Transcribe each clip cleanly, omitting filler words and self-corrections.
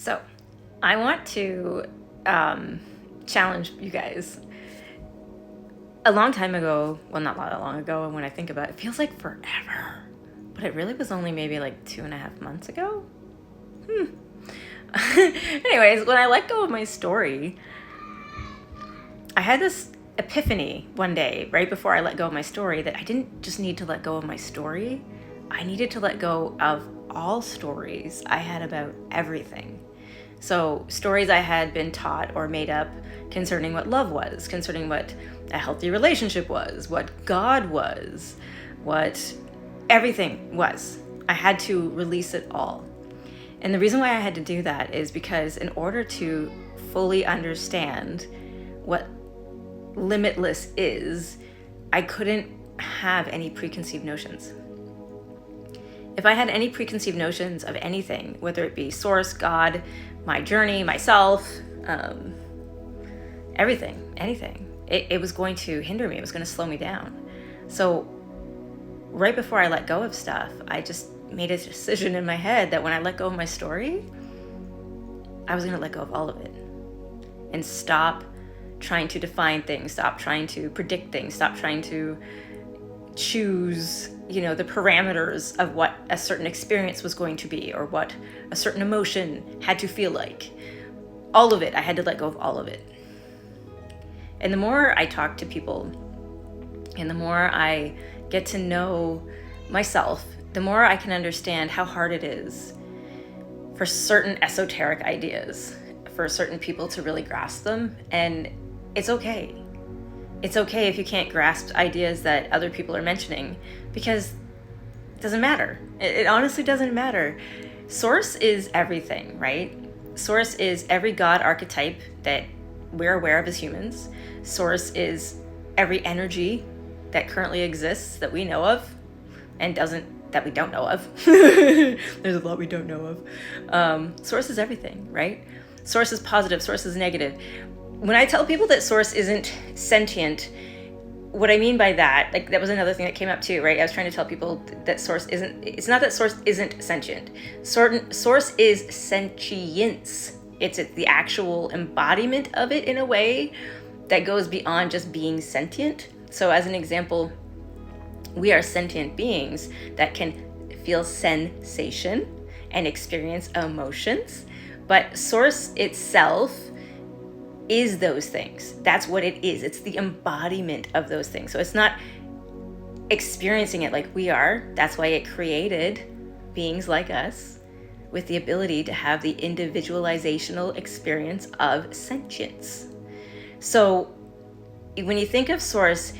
So I want to challenge you guys. A long time ago, well, not that long ago, when I think about it, it feels like forever. But it really was only maybe like 2.5 months ago. Anyways, when I let go of my story, I had this epiphany one day right before I let go of my story that I didn't just need to let go of my story. I needed to let go of all stories I had about everything. So stories I had been taught or made up concerning what love was, concerning what a healthy relationship was, what God was, what everything was. I had to release it all. And the reason why I had to do that is because in order to fully understand what limitless is, I couldn't have any preconceived notions. If I had any preconceived notions of anything, whether it be source, God, my journey, myself, anything, it was going to hinder me. It was going to slow me down. So right before I let go of stuff, I just made a decision in my head that when I let go of my story, I was going to let go of all of it and stop trying to define things, stop trying to predict things, stop trying to choose, the parameters of what a certain experience was going to be or what a certain emotion had to feel like. All of it, I had to let go of all of it. And the more I talk to people and the more I get to know myself, the more I can understand how hard it is for certain esoteric ideas, for certain people to really grasp them. And it's okay. It's okay if you can't grasp ideas that other people are mentioning, because it doesn't matter. It honestly doesn't matter. Source is everything, right? Source is every God archetype that we're aware of as humans. Source is every energy that currently exists that we know of and that we don't know of. There's a lot we don't know of. Source is everything, right? Source is positive, source is negative. When I tell people that source isn't sentient, what I mean by that, like that was another thing that came up too, right? I was trying to tell people that it's not that source isn't sentient. Source is sentience. It's the actual embodiment of it in a way that goes beyond just being sentient. So as an example, we are sentient beings that can feel sensation and experience emotions, but source itself is those things. That's what it is. It's the embodiment of those things. So it's not experiencing it like we are. That's why it created beings like us with the ability to have the individualizational experience of sentience. So when you think of source,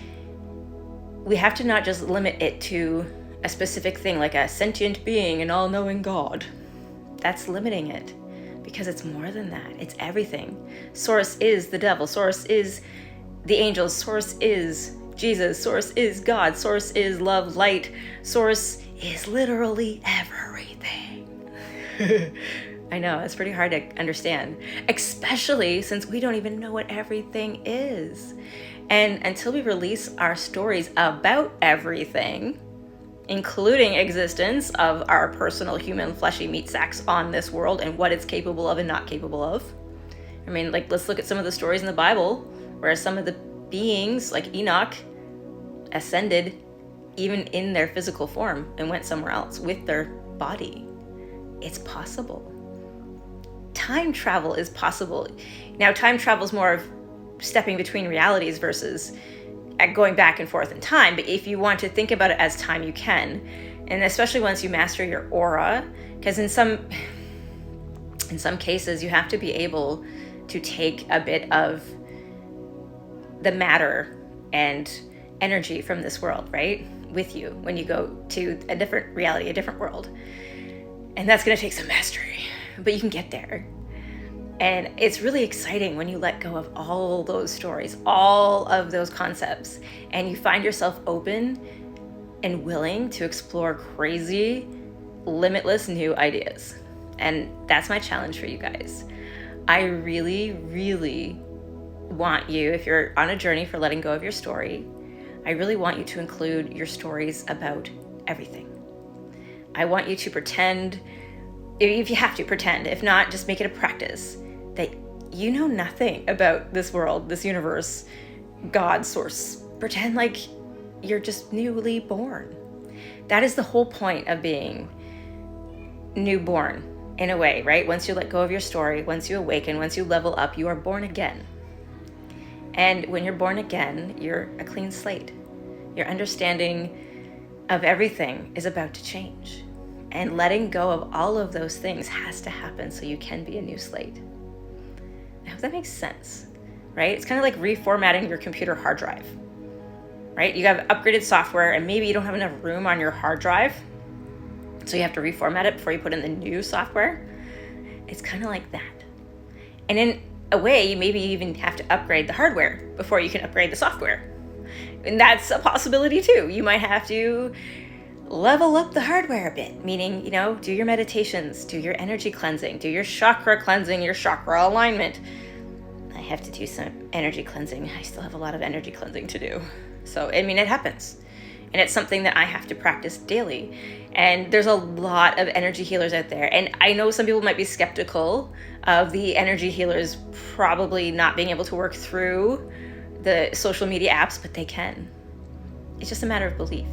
we have to not just limit it to a specific thing like a sentient being, an all-knowing God. That's limiting it. Because it's more than that. It's everything. Source is the devil. Source is the angels. Source is Jesus. Source is God. Source is love, light. Source is literally everything. I know, it's pretty hard to understand, especially since we don't even know what everything is. And until we release our stories about everything, including existence of our personal human fleshy meat sacks on this world and what it's capable of and not capable of. I mean, like, let's look at some of the stories in the Bible where some of the beings, like Enoch, ascended even in their physical form and went somewhere else with their body. It's possible. Time travel is possible. Now, time travel is more of stepping between realities versus going back and forth in time, but if you want to think about it as time, you can. And especially once you master your aura, because in some cases you have to be able to take a bit of the matter and energy from this world, right, with you when you go to a different reality, a different world. And that's going to take some mastery, but you can get there. And it's really exciting when you let go of all those stories, all of those concepts, and you find yourself open and willing to explore crazy, limitless new ideas. And that's my challenge for you guys. I really, really want you, if you're on a journey for letting go of your story, I really want you to include your stories about everything. I want you to pretend If you have to, pretend. If not, just make it a practice that you know nothing about this world, this universe, God, source. Pretend like you're just newly born. That is the whole point of being newborn, in a way, right? Once you let go of your story, once you awaken, once you level up, you are born again. And when you're born again, you're a clean slate. Your understanding of everything is about to change. And letting go of all of those things has to happen so you can be a new slate. I hope that makes sense, right? It's kind of like reformatting your computer hard drive, right? You have upgraded software and maybe you don't have enough room on your hard drive, so you have to reformat it before you put in the new software. It's kind of like that. And in a way, you maybe even have to upgrade the hardware before you can upgrade the software. And that's a possibility too. You might have to level up the hardware a bit, meaning, do your meditations, do your energy cleansing, do your chakra cleansing, your chakra alignment. I have to do some energy cleansing. I still have a lot of energy cleansing to do. So, it happens. And it's something that I have to practice daily. And there's a lot of energy healers out there. And I know some people might be skeptical of the energy healers probably not being able to work through the social media apps, but they can. It's just a matter of belief.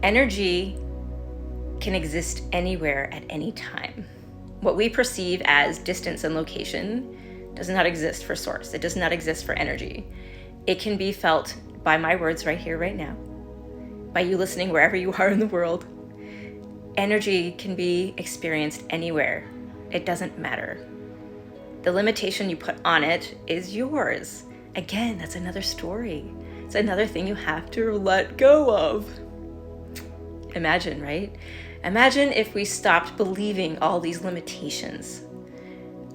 Energy can exist anywhere at any time. What we perceive as distance and location does not exist for source. It does not exist for energy. It can be felt by my words right here, right now, by you listening wherever you are in the world. Energy can be experienced anywhere. It doesn't matter. The limitation you put on it is yours. Again, that's another story. It's another thing you have to let go of. Imagine, right? Imagine if we stopped believing all these limitations,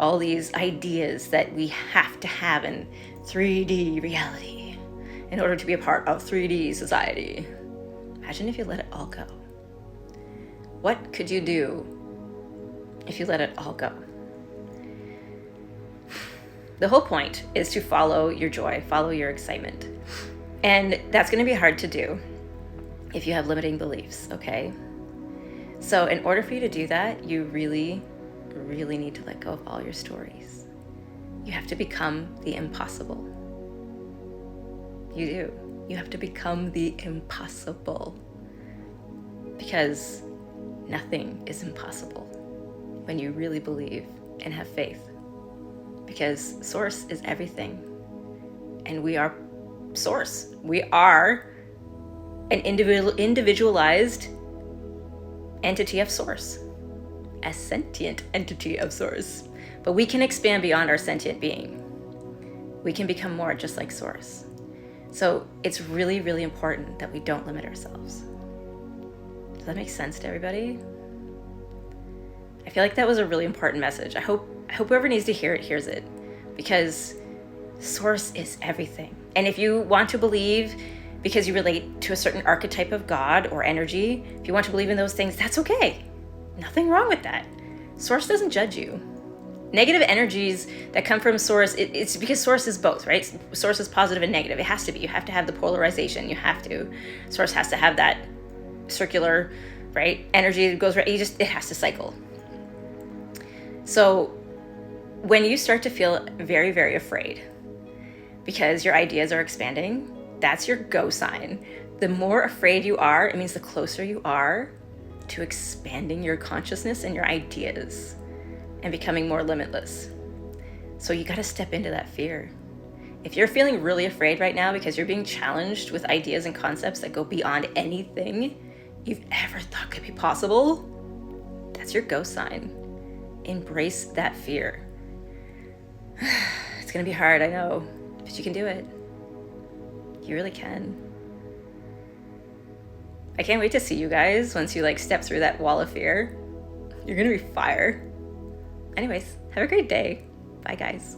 all these ideas that we have to have in 3D reality in order to be a part of 3D society. Imagine if you let it all go. What could you do if you let it all go? The whole point is to follow your joy, follow your excitement. And that's going to be hard to do if you have limiting beliefs, okay? So in order for you to do that, you really, really need to let go of all your stories. You have to become the impossible. You do. You have to become the impossible. Because nothing is impossible when you really believe and have faith. Because source is everything. And we are source. We are an individualized entity of source, a sentient entity of source. But we can expand beyond our sentient being. We can become more just like source. So it's really, really important that we don't limit ourselves. Does that make sense to everybody? I feel like that was a really important message. I hope whoever needs to hear it hears it, because source is everything. And if you want to believe because you relate to a certain archetype of God or energy, if you want to believe in those things, that's okay. Nothing wrong with that. Source doesn't judge you. Negative energies that come from source, it's because source is both, right? Source is positive and negative. It has to be. You have to have the polarization. Source has to have that circular, right? Energy goes right. It has to cycle. So when you start to feel very, very afraid because your ideas are expanding, that's your go sign. The more afraid you are, it means the closer you are to expanding your consciousness and your ideas and becoming more limitless. So you got to step into that fear. If you're feeling really afraid right now because you're being challenged with ideas and concepts that go beyond anything you've ever thought could be possible, that's your go sign. Embrace that fear. It's going to be hard, I know, but you can do it. You really can. I can't wait to see you guys once you step through that wall of fear. You're going to be fire. Anyways, have a great day. Bye, guys.